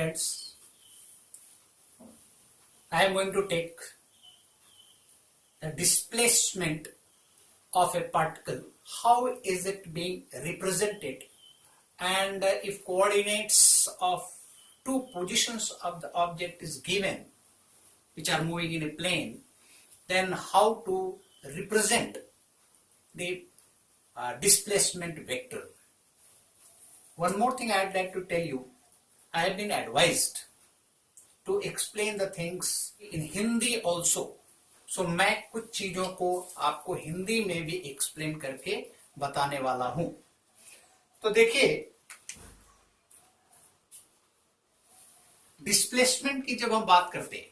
friends, I am going to take the displacement of a particle. How is it being represented? And if coordinates of two positions of the object is given, which are moving in a plane, then how to represent the displacement vector. One more thing I would like to tell you, I have been advised to explain the things in Hindi also. So मैं कुछ चीजों को आपको हिंदी में भी explain करके बताने वाला हूं. तो देखिए, डिस्प्लेसमेंट की जब हम बात करते हैं,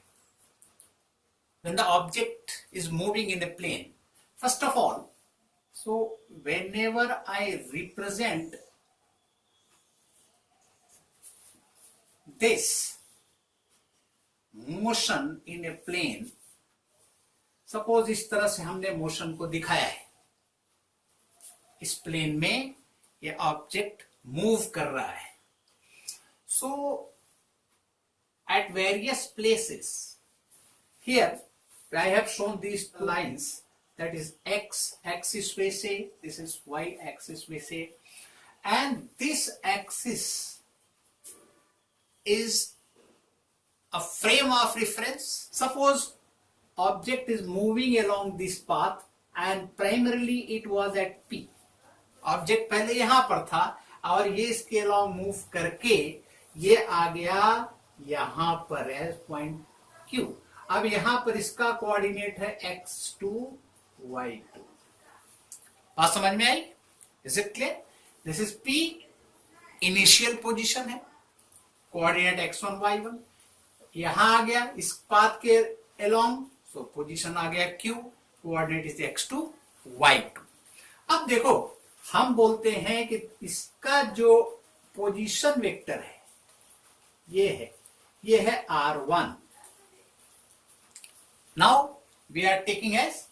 when the object is moving in a plane, first of all, so whenever I represent this motion in a plane, suppose इस तरह से हमने मोशन को दिखाया है. इस प्लेन में ये ऑब्जेक्ट मूव कर रहा है. So at various places here I have shown these lines, that is X axis we say, this is Y axis we say, and this axis is a frame of reference. Suppose object is moving along this path and primarily it was at P. Object पहले यहां पर था और ये इसके along move करके ये आ गया यहां पर है पॉइंट Q. अब यहां पर इसका कोऑर्डिनेट है x2 y2. बात समझ में आई? Is it clear? This is P, initial position है, कोऑर्डिनेट x1 y1. यहां आ गया इस पाथ के अलोंग, सो पोजीशन आ गया q, coordinate is x2 y2. अब देखो, हम बोलते हैं कि इसका जो पोजीशन वेक्टर है ये है r1. Now we are taking as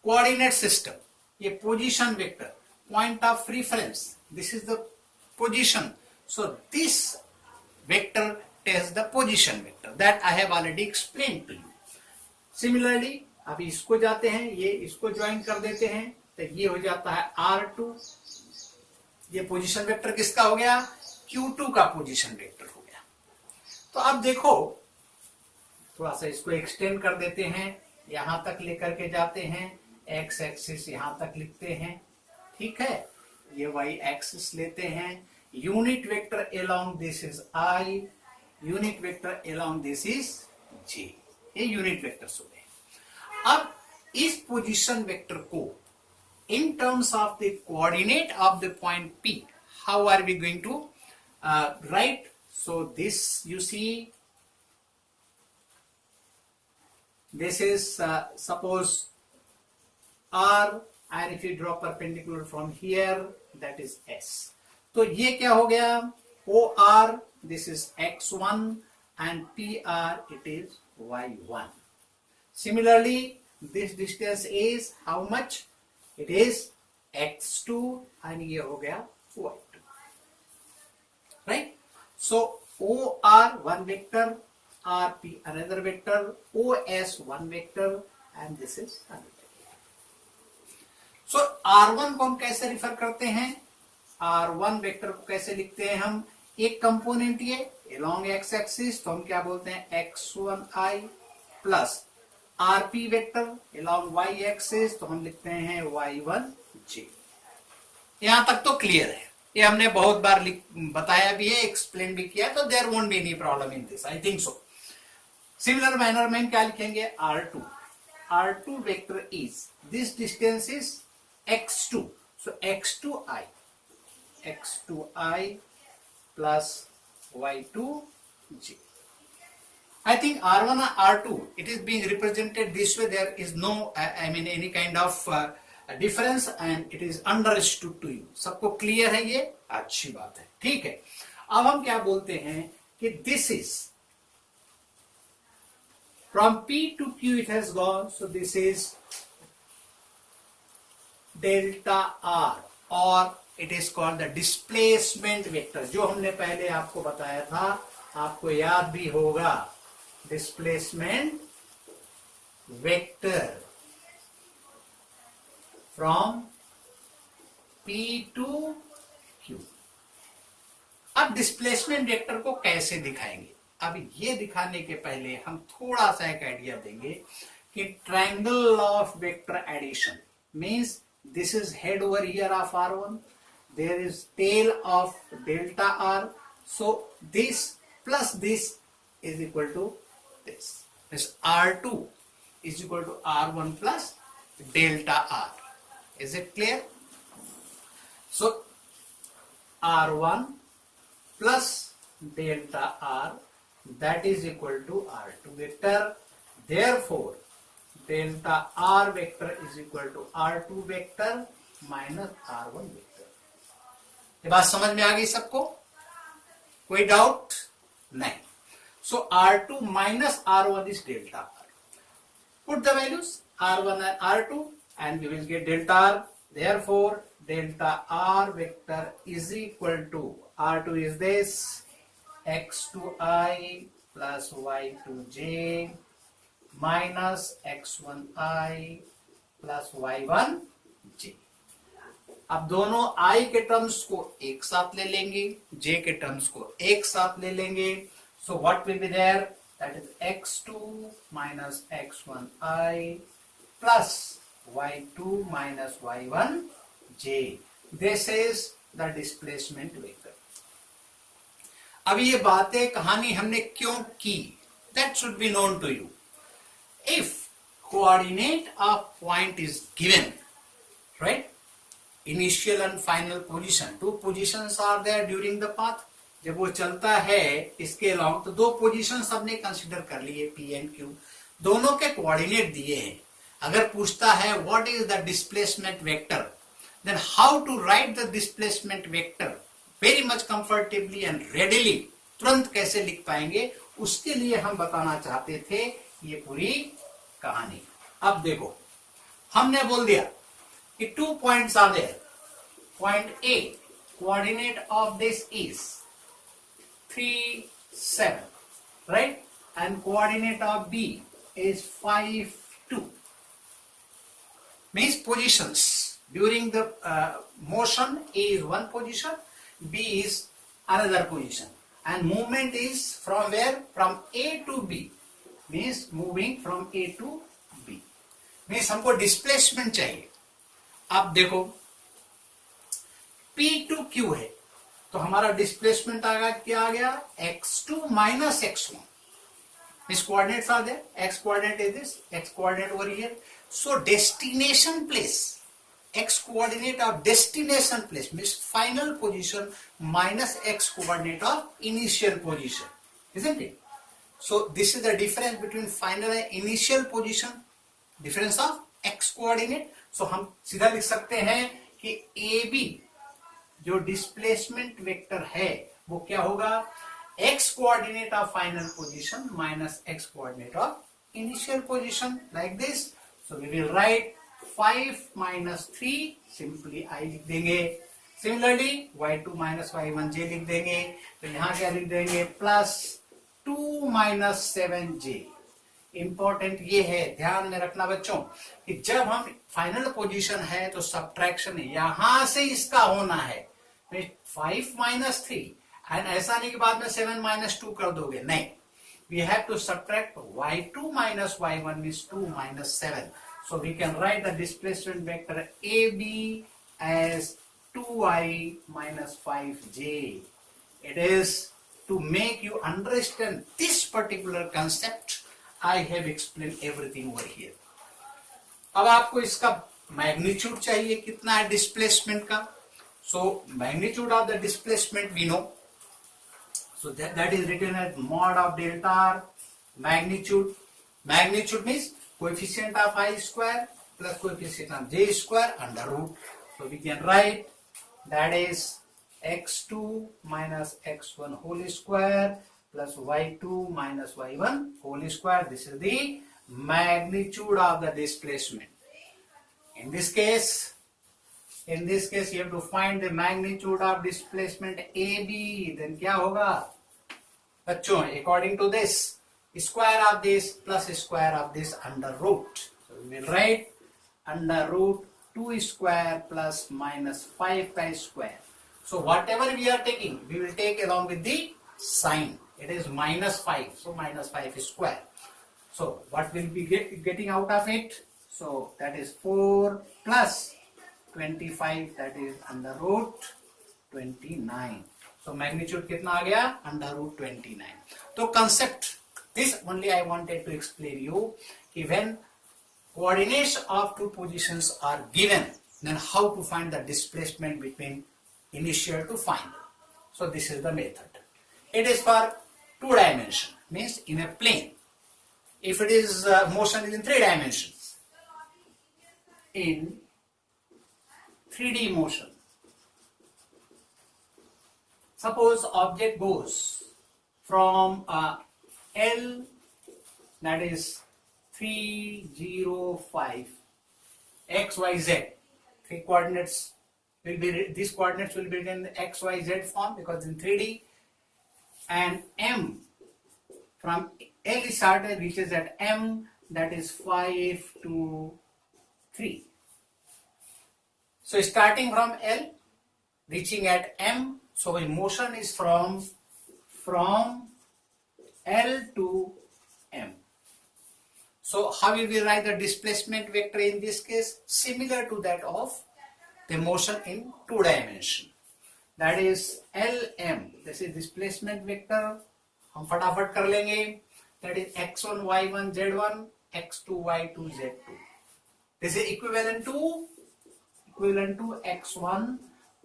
coordinate system. ये position vector, point of reference, this is the position. So this vector tells the position vector that I have already explained to you. Similarly, अभी इसको जाते हैं, ये इसको join कर देते हैं, तो ये हो जाता है R2. ये पोजीशन वेक्टर किसका हो गया? Q2 का पोजीशन वेक्टर हो गया. तो अब देखो, थोड़ा सा इसको एक्सटेंड कर देते हैं, यहां तक लेकर के जाते हैं, x एक्सिस यहां तक लिखते हैं, ठीक है. ये y एक्सिस लेते हैं, unit vector along this is I, unit vector along this is J. ये यूनिट वेक्टर्स हो गए. अब इस पोजीशन वेक्टर को in terms of the coordinate of the point P, how are we going to write? So this, you see, this is suppose R, and if you draw perpendicular from here, that is S. तो ये क्या हो गया? OR, this is x1, and PR, it is y1. Similarly, this distance is how much? It is x2, and ये हो गया y2. Right? So OR one vector, RP another vector, OS one vector, and this is another vector. So R1 को हम कैसे refer करते हैं? R1 vector को कैसे लिखते हैं हम? एक कंपोनेंट ये along x एक्सिस, तो हम क्या बोलते हैं? x1i plus RP vector along y axis, तो हम लिखते हैं y1j. यहां तक तो क्लियर है, ये हमने बहुत बार बताया भी है, एक्सप्लेन भी किया, तो there won't be any problem in this, I think so. Similar manner में क्या लिखेंगे? R2 vector is, this distance is x2, so x2i plus y2j. I think R1 and R2, it is being represented this way. There is no, I mean, any kind of difference, and it is understood to you. सबको clear है? ये अच्छी बात है, ठीक है. अब हम क्या बोलते हैं कि this is from P to Q it has gone, so this is delta R, or it is called the displacement vector. जो हमने पहले आपको बताया था आपको याद भी होगा, displacement vector from P to Q। अब डिस्प्लेसमेंट वेक्टर को कैसे दिखाएंगे? अब ये दिखाने के पहले हम थोड़ा सा एक आइडिया देंगे कि triangle of vector addition means this is head over here of R1, there is tail of delta R, so this plus this is equal to this. This R2 is equal to R1 plus delta R. Is it clear? So R1 plus delta R, that is equal to R2 vector. Therefore delta R vector is equal to R2 vector minus R1 vector. ये बात समझ में आ गई सबको? कोई doubt नहीं? So R2 minus R1 is delta R. Put the values R1 and R2 and we will get delta R. Therefore delta R vector is equal to R2 is this x2i plus y2j minus x1i plus y1j. अब दोनों i के terms को एक साथ ले लेंगे, j के terms को एक साथ ले लेंगे. So what will be there? That is x2 minus x1i plus y2 minus y1j. This is the displacement vector. अब ये बातें कहानी हमने क्यों की? That should be known to you. If coordinate of point is given, right? Initial and final position, two positions are there during the path. जब वो चलता है इसके अलॉन्ग तो दो पोजीशन सबने कंसीडर कर लिए P एंड Q, दोनों के कोऑर्डिनेट दिए हैं. अगर पूछता है what is the displacement vector, then how to write the displacement vector very much comfortably and readily, तुरंत कैसे लिख पाएंगे, उसके लिए हम बताना चाहते थे ये पूरी कहानी. अब देखो हमने बोल दिया कि 2 points are there. Point A, coordinate of this is 3, 7, right? And coordinate of B is 5, 2. Means positions during the motion. A is one position, B is another position, and movement is from where? From A to B. Means moving from A to B. Means हमको displacement चाहिए. अब देखो P to Q है तो हमारा displacement आएगा, क्या आ गया? x2 minus x1. These coordinates are there. X coordinate is this, x coordinate over here. So destination place, x coordinate of destination place means final position minus x coordinate of initial position, isn't it? So this is the difference between final and initial position, difference of x coordinate. So हम सीधा लिख सकते हैं कि AB जो displacement vector है वो क्या होगा? x coordinate of final position minus x coordinate of initial position, like this. So we will write 5 minus 3, simply I लिख देंगे. सिमिलरली y2 minus y1j लिख देंगे. तो यहां क्या लिख देंगे? Plus 2 minus 7j. इंपॉर्टेंट ये है, ध्यान में रखना बच्चों, कि जब हम फाइनल पोजीशन है तो सब्ट्रैक्शन यहां से इसका होना है. 5 minus 3 एंड ऐसा नहीं कि बाद में 7 minus 2 कर दोगे, नहीं. We have to subtract y2 minus y1 means 2 minus 7. So we can write the displacement vector AB as 2i minus 5j. It is to make you understand this particular concept. I have explained everything over here. अब आपको इसका magnitude चाहिए, कितना है displacement का. So magnitude of the displacement we know, so that is written as mod of delta r. Magnitude, magnitude means coefficient of i square plus coefficient of j square under root. So we can write that is x2 minus x1 whole square plus y2 minus y1 whole square. This is the magnitude of the displacement. In this case you have to find the magnitude of displacement AB. Then क्या होगा? बच्चों according to this square of this plus square of this under root. So we will write under root 2 square plus minus 5 pi square. So whatever we are taking, we will take along with the sign. It is minus 5, so minus 5 square. So what will be getting out of it? So that is 4 plus 25, that is under root 29. So magnitude कितना आ गया? Under root 29. तो concept, this only I wanted to explain you, कि when coordinates of two positions are given, then how to find the displacement between initial to final. So this is the method. It is for 2 dimension, means in a plane. If it is motion is in 3 dimensions, in 3D motion, suppose object goes from L, that is 305 x y z. 3 coordinates will be, these coordinates will be in the x y z form because in 3D, and M from L started reaches at M, that is 5 to 3. So starting from L reaching at M, so the motion is from L to M. So how will we write the displacement vector in this case? Similar to that of the motion in 2 dimension. That is LM. This is displacement vector. हम फटाफट कर लेंगे. That is x1 y1 z1 x2 y2 z2. This is equivalent to x1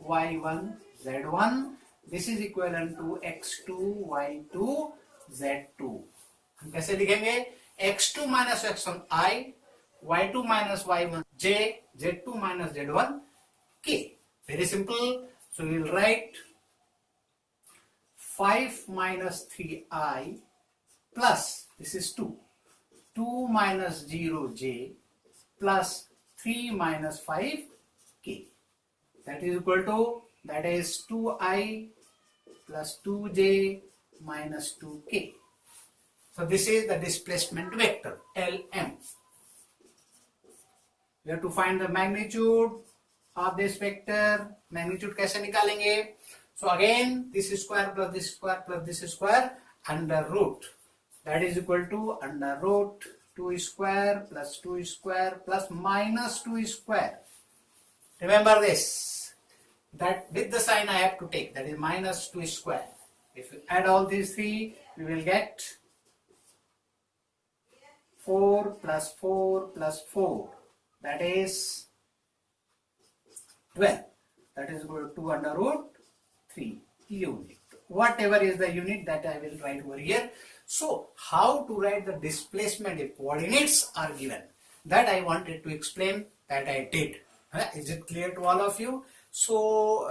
y1 z1. This is equivalent to x2 y2 z2. हम कैसे लिखेंगे? x2 minus x1 I, y2 minus y1 j, z2 minus z1 k. Very simple. So we will write 5 minus 3i plus, this is 2 minus 0j plus 3 minus 5k. That is equal to, that is 2i plus 2j minus 2k. So this is the displacement vector LM. We have to find the magnitude of this vector. Magnitude कैसे निकालेंगे? So again, this square plus this square plus this square under root. That is equal to under root 2 square plus 2 square plus minus 2 square. Remember this, that with the sign I have to take, that is minus 2 square. If you add all these three, we will get 4 plus 4 plus 4, that is 12. That is equal to 2 under root 3 unit. Whatever is the unit that I will write over here. So how to write the displacement if coordinates are given, that I wanted to explain, that I did. Is it clear to all of you? So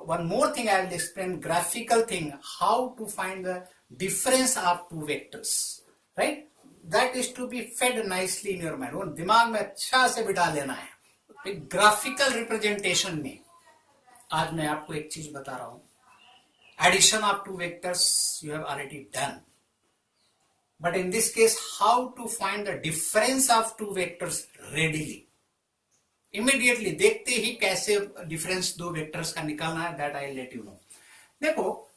one more thing I will explain, graphical thing, how to find the difference of two vectors, right? That is to be fed nicely in your mind. वो दिमाग में अच्छा से बिठा लेना है. एक graphical representation में आज मैं आपको एक चीज बता रहा हूं. Addition of two vectors you have already done. But in this case, how to find the difference of two vectors readily? Immediately देखते ही कैसे difference दो vectors का निकालना है, that I will let you know. देखो,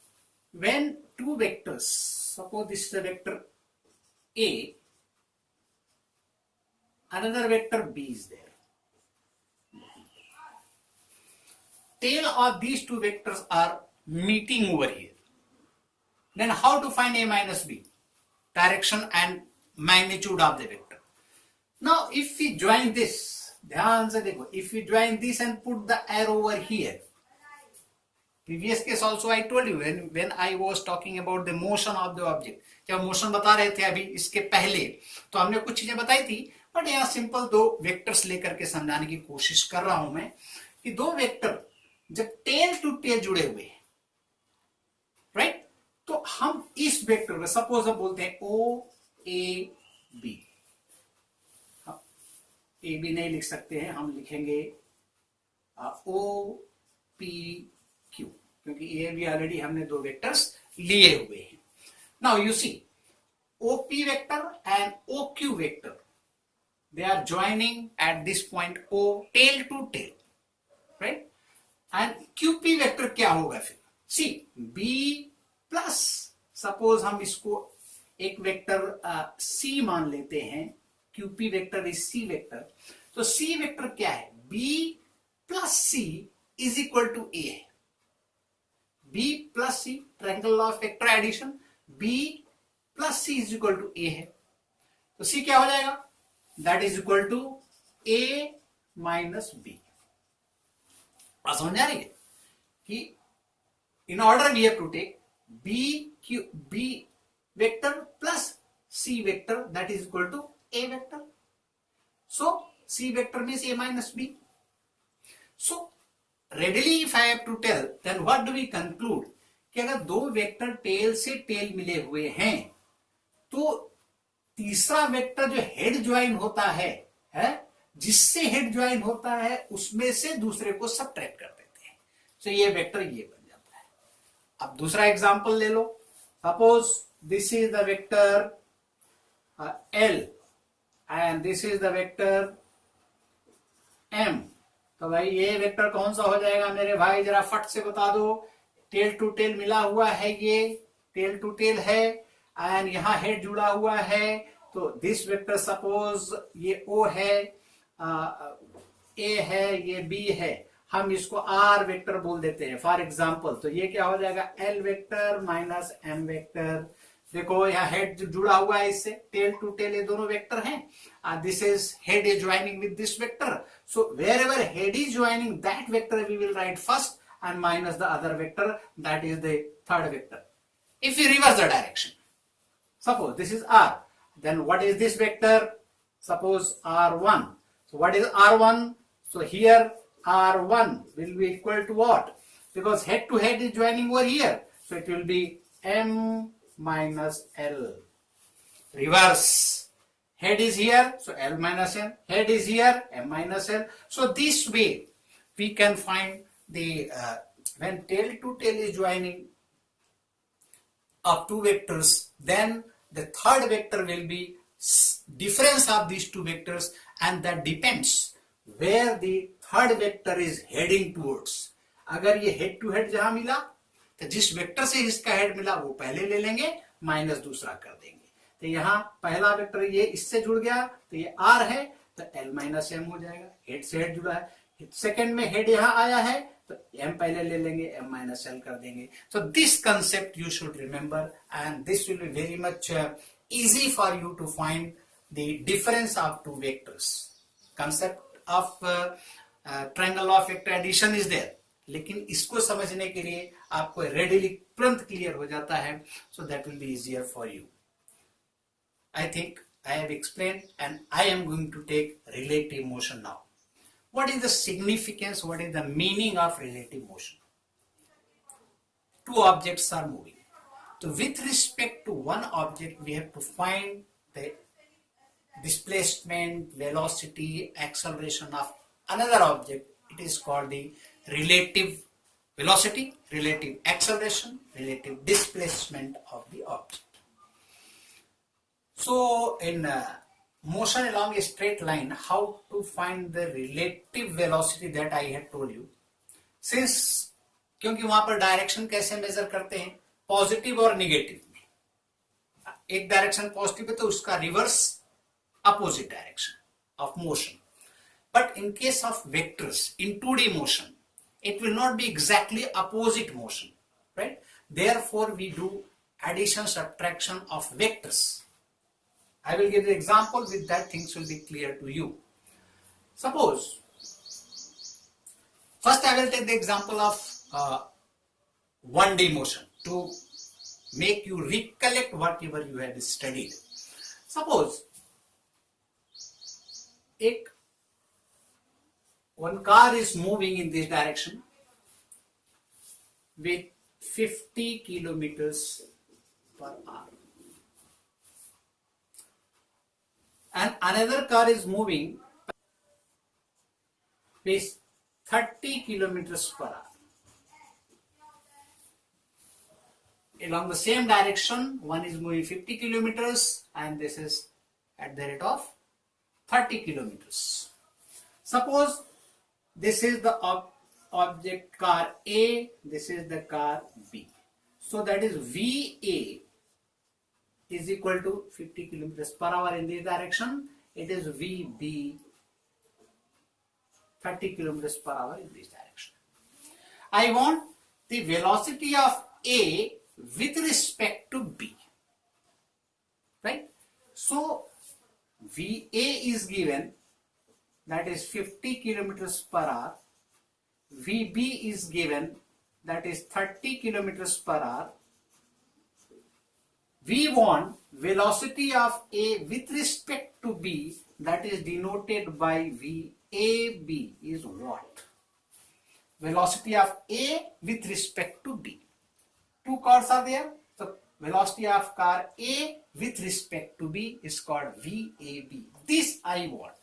when two vectors, suppose this is a vector A, another vector B is there. Tail of these two vectors are meeting over here. Then how to find A minus B? Direction and magnitude of the vector. Now if we join this, ध्यान से देखो, if we join this and put the arrow over here, previous case also I told you when I was talking about the motion of the object, जब motion बता रहे थे अभी इसके पहले, तो हमने कुछ चीजें बताई थी, बट यहाँ सिंपल दो वेक्टर्स लेकर के समझाने की कोशिश कर रहा हूं मैं कि दो वेक्टर जब टेल टू टेल जुड़े हुए हैं, राइट, तो हम इस वेक्टर को सपोज हम बोलते हैं ओ ए बी. ए बी नहीं लिख सकते हैं, हम लिखेंगे ओ पी क्यू, क्योंकि ए बी ऑलरेडी हमने दो वेक्टर्स लिए हुए हैं. Now you see, OP vector and OQ vector, they are joining at this point O, tail to tail, right? And QP vector क्या होगा फिर? See, B plus, सपोज हम इसको एक वेक्टर C मान लेते हैं, QP vector is C vector, तो C वेक्टर क्या है? B plus C is equal to A है. B plus C, triangle of vector addition, B plus C is equal to A है, तो C क्या हो जाएगा? That is equal to A minus B. समझ आ रही है कि in order we have to take B vector plus C vector, that is equal to A vector. So C vector means A minus B. So readily if I have to tell, then what do we conclude? कि अगर दो vector tell से tell मिले हुए हैं तो तीसरा vector जो हेड ज्वाइन होता है, जिससे हेड ज्वाइन होता है उसमें से दूसरे को सबट्रैक्ट कर देते हैं, तो ये वेक्टर ये बन जाता है. अब दूसरा एग्जांपल ले लो. Suppose this is the vector L and this is the vector M. तो भाई ये वेक्टर कौन सा हो जाएगा मेरे भाई, जरा फट से बता दो. टेल टू टेल मिला हुआ है, ये टेल टू टेल है एंड यहां हेड जुड़ा हुआ है, तो दिस वेक्टर सपोज ये O है, A है, ये B है, हम इसको R वेक्टर बोल देते हैं फॉर एग्जांपल. तो ये क्या हो जाएगा? L vector minus M vector. देखो यहाँ हेड जुड़ा हुआ है इससे, टेल टू टेल ये दोनों वेक्टर हैं. This is head is joining with this vector, so wherever head is joining that vector we will write first and minus the other vector, that is the third vector. If we reverse the direction, suppose this is R, then what is this vector? Suppose R1. So what is R1? So here R1 will be equal to what? Because head to head is joining over here, so it will be M minus L. Reverse, head is here, so L minus M, head is here, M minus L. So this way we can find the when tail to tail is joining of two vectors, then the third vector will be difference of these two vectors, and that depends where the third vector is heading towards. अगर ये head to head जहां मिला तो जिस vector से इसका head मिला वो पहले ले लेंगे, माइनस दूसरा कर देंगे. तो यहाँ पहला वेक्टर ये इससे जुड़ गया तो ये R है, तो L माइनस M हो जाएगा, हेड से हेड जुड़ा है. सेकेंड में हेड यहां आया है तो M पहले ले लेंगे, M माइनस L कर देंगे. So this concept you should remember and this will be very much easy for you to find the difference of two vectors. Concept of triangle of vector addition is there, लेकिन इसको समझने के लिए आपको readily तुरंत clear हो जाता है, so that will be easier for you. I think I have explained and I am going to take relative motion now. What is the significance, what is the meaning of relative motion? Two objects are moving. So with respect to one object, we have to find the displacement, velocity, acceleration of another object. It is called the relative velocity, relative acceleration, relative displacement of the object. So in motion along a straight line, how to find the relative velocity that I had told you. Since क्योंकि वहां पर direction कैसे major करते हैं, positive और negative में. एक direction positive है तो उसका reverse opposite direction of motion. But in case of vectors in 2D motion, it will not be exactly opposite motion, right? Therefore we do addition subtraction of vectors. I will give the example, with that things will be clear to you. Suppose first I will take the example of 1D motion to make you recollect whatever you have studied. Suppose one car is moving in this direction with 50 kilometers per hour, and another car is moving with 30 kilometers per hour. along the same direction, one is moving 50 kilometers and this is at the rate of 30 kilometers. Suppose this is the object car A, this is the car B. So that is VA is equal to 50 kilometers per hour in this direction. It is VB 30 kilometers per hour in this direction. I want the velocity of A with respect to B. Right? So VA is given, that is 50 kilometers per hour. VB is given, that is 30 kilometers per hour. We want velocity of A with respect to B, that is denoted by VAB is what? Velocity of A with respect to B. Two cars are there. So velocity of car A with respect to B is called VAB. This I want.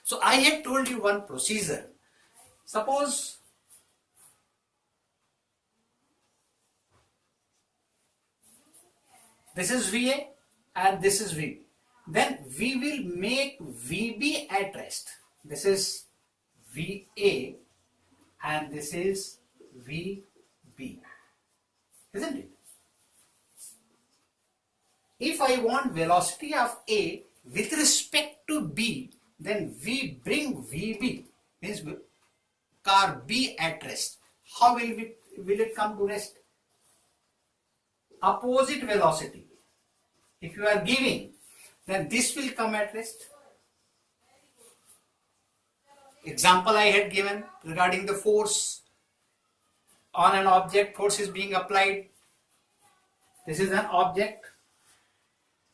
So I had told you one procedure. Suppose this is VA and this is VB. Then we will make VB at rest. This is VA and this is VB. Isn't it? If I want velocity of A with respect to B, then we bring VB, means car B at rest. How will it come to rest? Opposite velocity. If you are giving, then this will come at rest. Example I had given regarding the force on an object, force is being applied. This is an object.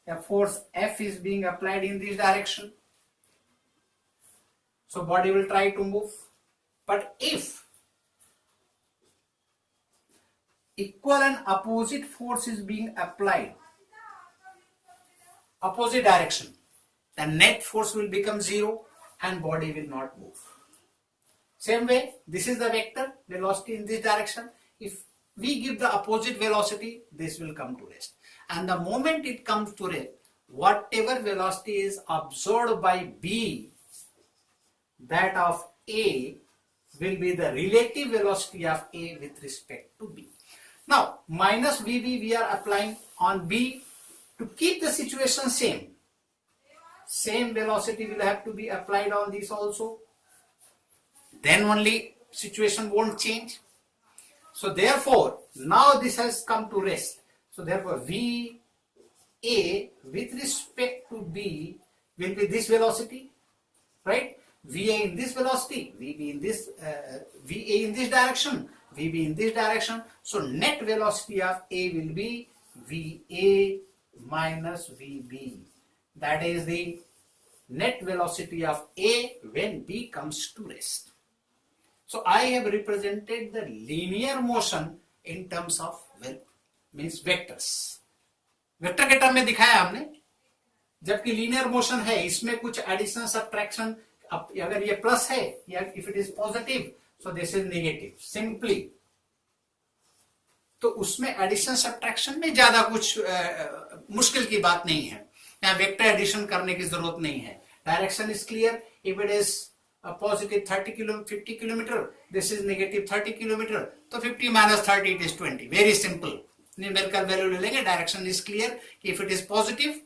A force F is being applied in this direction. So body will try to move. But if equal and opposite force is being applied, opposite direction, the net force will become 0 and body will not move. Same way, this is the vector velocity in this direction. If we give the opposite velocity, this will come to rest. And the moment it comes to rest, whatever velocity is absorbed by B, that of A will be the relative velocity of A with respect to B. Now, minus VB we are applying on B to keep the situation same. Same velocity will have to be applied on this also. Then only situation won't change. So therefore, now this has come to rest. So therefore, VA with respect to B will be this velocity, right? VA in this velocity, VB in this, VA in this direction, VB in this direction. So net velocity of A will be VA minus VB. That is the net velocity of A when B comes to rest. So I have represented the linear motion in terms of, well, means vectors. Vector के term में दिखाया हमने, जबकि linear motion है इसमें कुछ addition subtraction, अगर ये प्लस है या if it is positive so this is negative simply, तो उसमें एडिशन सब्ट्रैक्शन में ज्यादा कुछ मुश्किल की बात नहीं है, यहाँ वेक्टर एडिशन करने की जरूरत नहीं है. Direction is clear. If it is positive 50 kilometre, this is negative 30 kilometre, तो 50 minus 30 it is 20. Very simple. Numerical value ले लेंगे. Direction is clear. If it is positive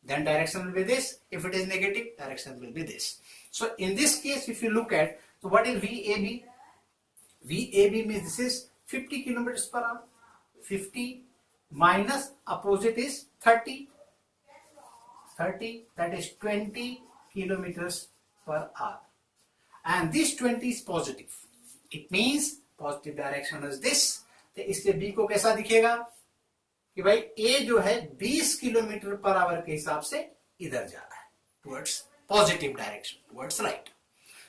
then direction will be this, if it is negative direction will be this. So in this case if you look at, so what is VAB? VAB means this is 50 kilometers per hour. 50 minus opposite is 30, that is 20 kilometers per hour, and this 20 is positive. It means positive direction is this. तो इससे B को कैसा दिखेगा कि भाई A जो है 20 kilometre per hour के हिसाब से इधर जा रहा है, towards positive direction, towards right.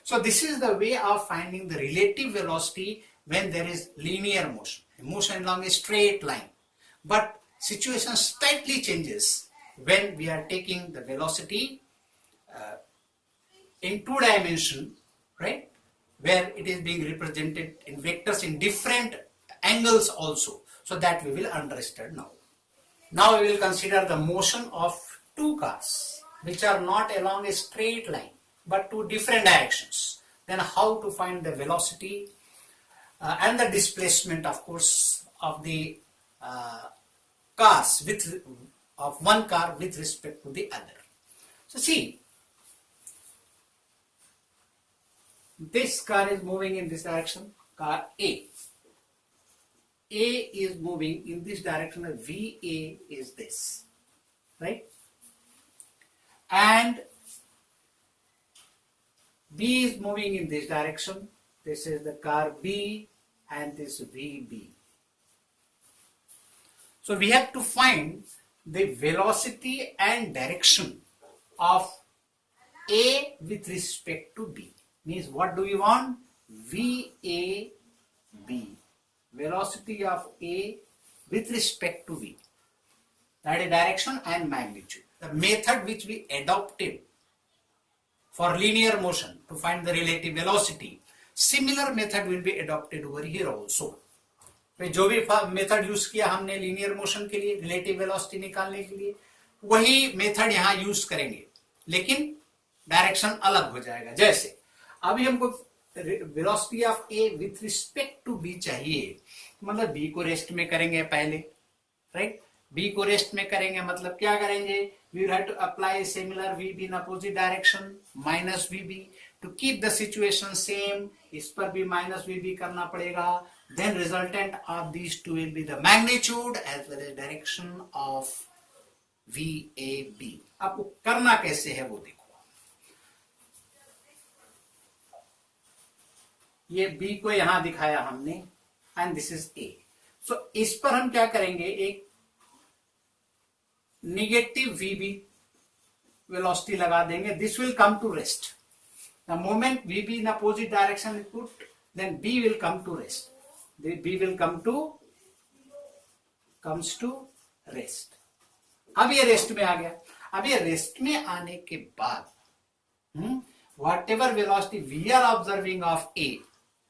So this is the way of finding the relative velocity when there is linear motion along a straight line. But situation slightly changes when we are taking the velocity in 2 dimension, right, where it is being represented in vectors in different angles also. So that we will understand now. Now we will consider the motion of two cars which are not along a straight line but two different directions. Then how to find the velocity and the displacement, of course, of the cars of one car with respect to the other. So see, this car is moving in this direction, car A. A is moving in this direction, VA is this, right? And B is moving in this direction. This is the car B and this VB. So we have to find the velocity and direction of A with respect to B. Means what do we want? VAB. Velocity of A with respect to V. That is direction and magnitude. The method which we adopted for linear motion to find the relative velocity, similar method will be adopted over here also. जो भी method use किया हमने linear motion के लिए relative velocity निकालने के लिए, वही मेथड यहां यूज करेंगे, लेकिन डायरेक्शन अलग हो जाएगा. जैसे अभी हमको velocity of A with respect to B चाहिए, मतलब बी को रेस्ट में करेंगे पहले, राइट? बी को रेस्ट में करेंगे मतलब क्या करेंगे? We will have to apply similar VB in opposite direction minus VB to keep the situation same. इस पर भी माइनस वीबी करना पड़ेगा. Then resultant of these two will be the magnitude as well as direction of VAB. आपको करना कैसे है वो देखो. ये B को यहां दिखाया हमने and this is A. So इस पर हम क्या करेंगे? एक नेगेटिव VB वेलोसिटी लगा देंगे. This will come to rest. The moment VB in opposite direction is put, then B will come to rest. The B will comes to rest. अब ये रेस्ट में आ गया. अब ये रेस्ट में आने के बाद whatever velocity we are observing of A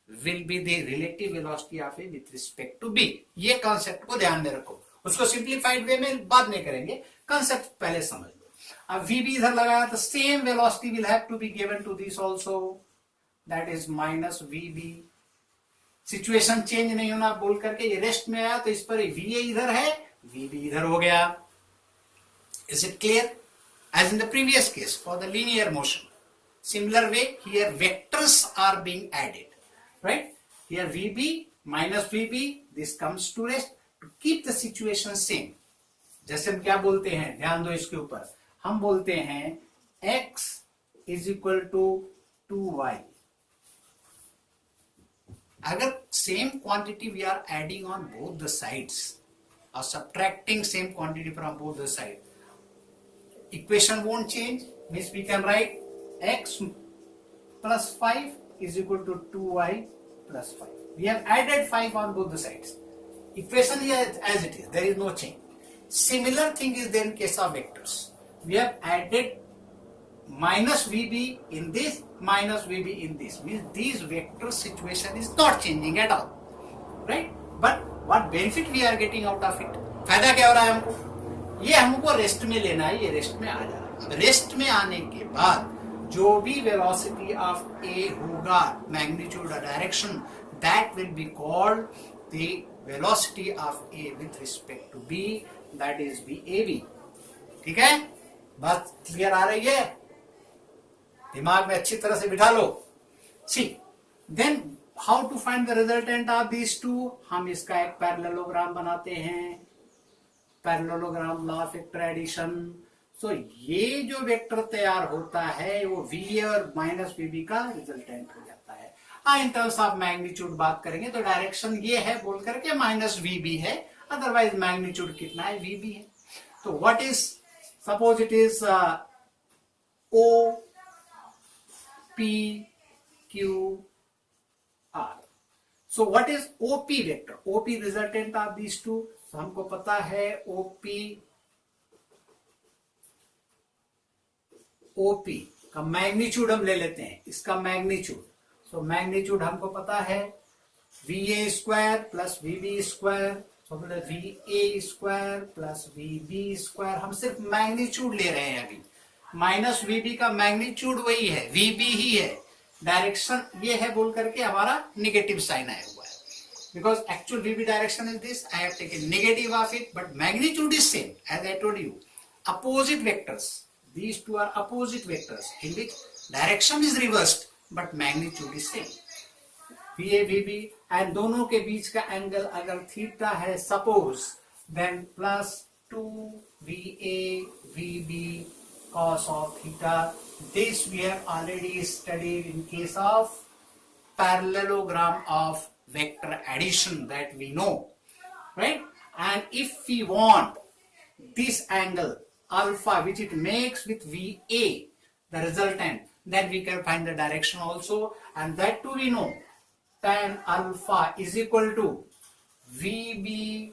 will be the relative velocity of A with respect to B. ये कॉन्सेप्ट को ध्यान में रखो. उसको सिंप्लीफाइड वे में बाद में करेंगे, कॉन्सेप्ट पहले समझ लो. अब VB इधर लगाया तो same velocity will have to be given to this also, that is minus VB. Situation change नहीं होना बोल करके ये रेस्ट में आया तो इस पर VA इधर है, VB इधर हो गया. Is it clear? As in the previous case for the linear motion, similar way here vectors are being added, right? Here VB minus VB, this comes to rest to keep the situation same. जैसे हम क्या बोलते हैं, ध्यान दो इसके ऊपर, हम बोलते हैं x is equal to 2y. अगर same quantity we are adding on both the sides और subtracting same quantity from both the side, equation won't change. Means we can write x plus 5 is equal to 2y plus 5. We have added 5 on both the sides. Equation is as it is, there is no change. Similar thing is there in case of vectors. We have added minus VB in this, minus VB in this. Means these vector situation is not changing at all, right? But what benefit we are getting out of it? फायदा क्या हो रहा है हमको? ये हमको rest में लेना है, ये रेस्ट में आ जा रहा है. रेस्ट में आने के बाद जो भी वेलोसिटी ऑफ A होगा, मैग्नीट्यूड और direction, that will be called the velocity of A with respect to B, that is VAB. ठीक है? बात क्लियर आ रही है? दिमाग में अच्छी तरह से बिठा लो. See then how to find the resultant of these two. हम इसका एक पैरेललोग्राम बनाते हैं, parallelogram law of vector addition. So ये जो वेक्टर तैयार होता है वो VA और माइनस VB का रिजल्टेंट हो जाता है. हाँ, इन टर्म्स ऑफ मैग्नीट्यूड बात करेंगे तो डायरेक्शन ये है बोल करके माइनस VB है, अदरवाइज मैग्नीट्यूड कितना है? VB है. तो what is, suppose it is O P Q R. So what is OP vector? OP resultant of these two. So हमको पता है OP का मैग्नीट्यूड हम ले लेते हैं, इसका मैग्नीट्यूड. सो मैग्नीट्यूड हमको पता है VA square plus VB square. तो बोले VA² प्लस VB², हम सिर्फ मैग्नीट्यूड ले रहे हैं अभी, माइनस VB का मैग्नीट्यूड वही है, VB ही है, डायरेक्शन ये है बोल करके हमारा निगेटिव साइन आया हुआ है, because actual VB direction is this, I have taken negative of it, but magnitude is same. As I told you, opposite vectors, these two are opposite vectors in which direction is reversed but magnitude is same. VA VB and दोनों के बीच का angle अगर theta है suppose, then plus 2 VA VB cos of theta. This we have already studied in case of parallelogram of vector addition, that we know, right? And if we want this angle alpha which it makes with VA, the resultant, then we can find the direction also, and that too we know, tan alpha is equal to VB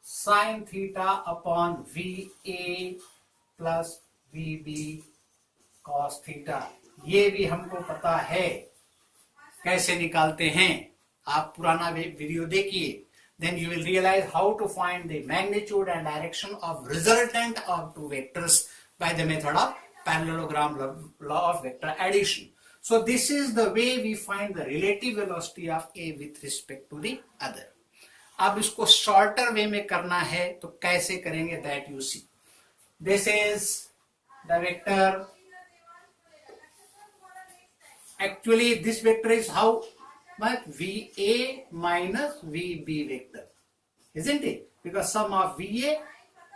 sin theta upon VA plus VB cos theta. ये भी हमको पता है कैसे निकालते हैं, आप पुराना वीडियो देखिए, then you will realize how to find the magnitude and direction of resultant of two vectors by the method of parallelogram law of vector addition. So this is the way we find the relative velocity of A with respect to the other. अब इसको shorter way में करना है तो कैसे करेंगे, that you see. This is the vector. Actually this vector is how much? VA minus VB vector, isn't it? Because sum of VA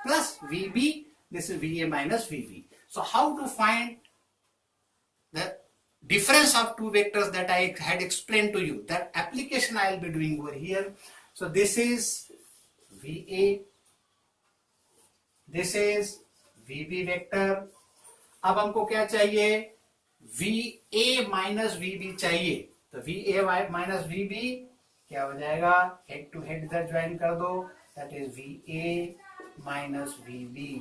plus VB, this is VA minus VB. So how to find the difference of two vectors that I had explained to you, that application I will be doing over here. So this is VA, this is VB vector. अब हमको क्या चाहिए? VA minus VB चाहिए, तो VA minus VB क्या हो जाएगा? Head to head इधर ज्वाइन कर दो, that is VA minus VB.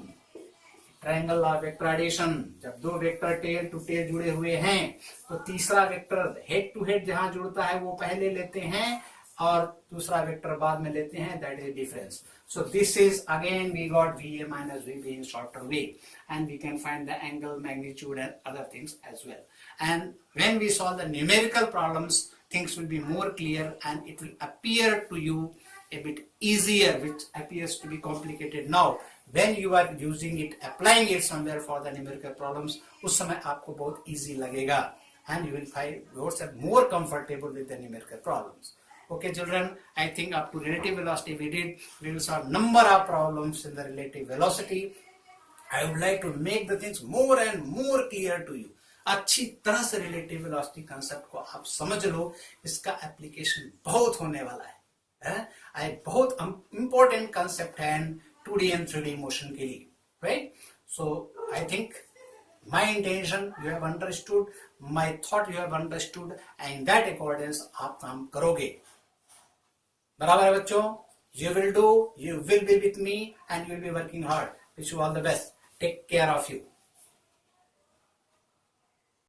Triangle of vector addition, जब दो वेक्टर टेल टू टेल जुड़े हुए हैं तो तीसरा वेक्टर हेड टू हेड जहां जुड़ता है वो पहले लेते हैं और दूसरा वेक्टर बाद में लेते हैं, that is difference. So this is again we got VA minus VB in shorter way, and we can find the angle, magnitude and other things as well. And when we solve the numerical problems, things will be more clear and it will appear to you a bit easier, which appears to be complicated now. When you are using it, applying it somewhere for the numerical problems, उस समय आपको बहुत easy लगेगा and you will find yourself more comfortable with the numerical problems. Okay children, I think up to relative velocity we will solve number of problems in the relative velocity. I would like to make the things more and more clear to you. अच्छी तरह से relative velocity concept को आप समझ लो, इसका application बहुत होने वाला है, बहुत important concept है 2D and 3D motion के लिए, right? So I think my intention you have understood, my thought you have understood, and in that accordance आप काम करोगे. बराबर है बच्चों? You will do, you will be with me and you will be working hard. Wish you all the best. Take care of you.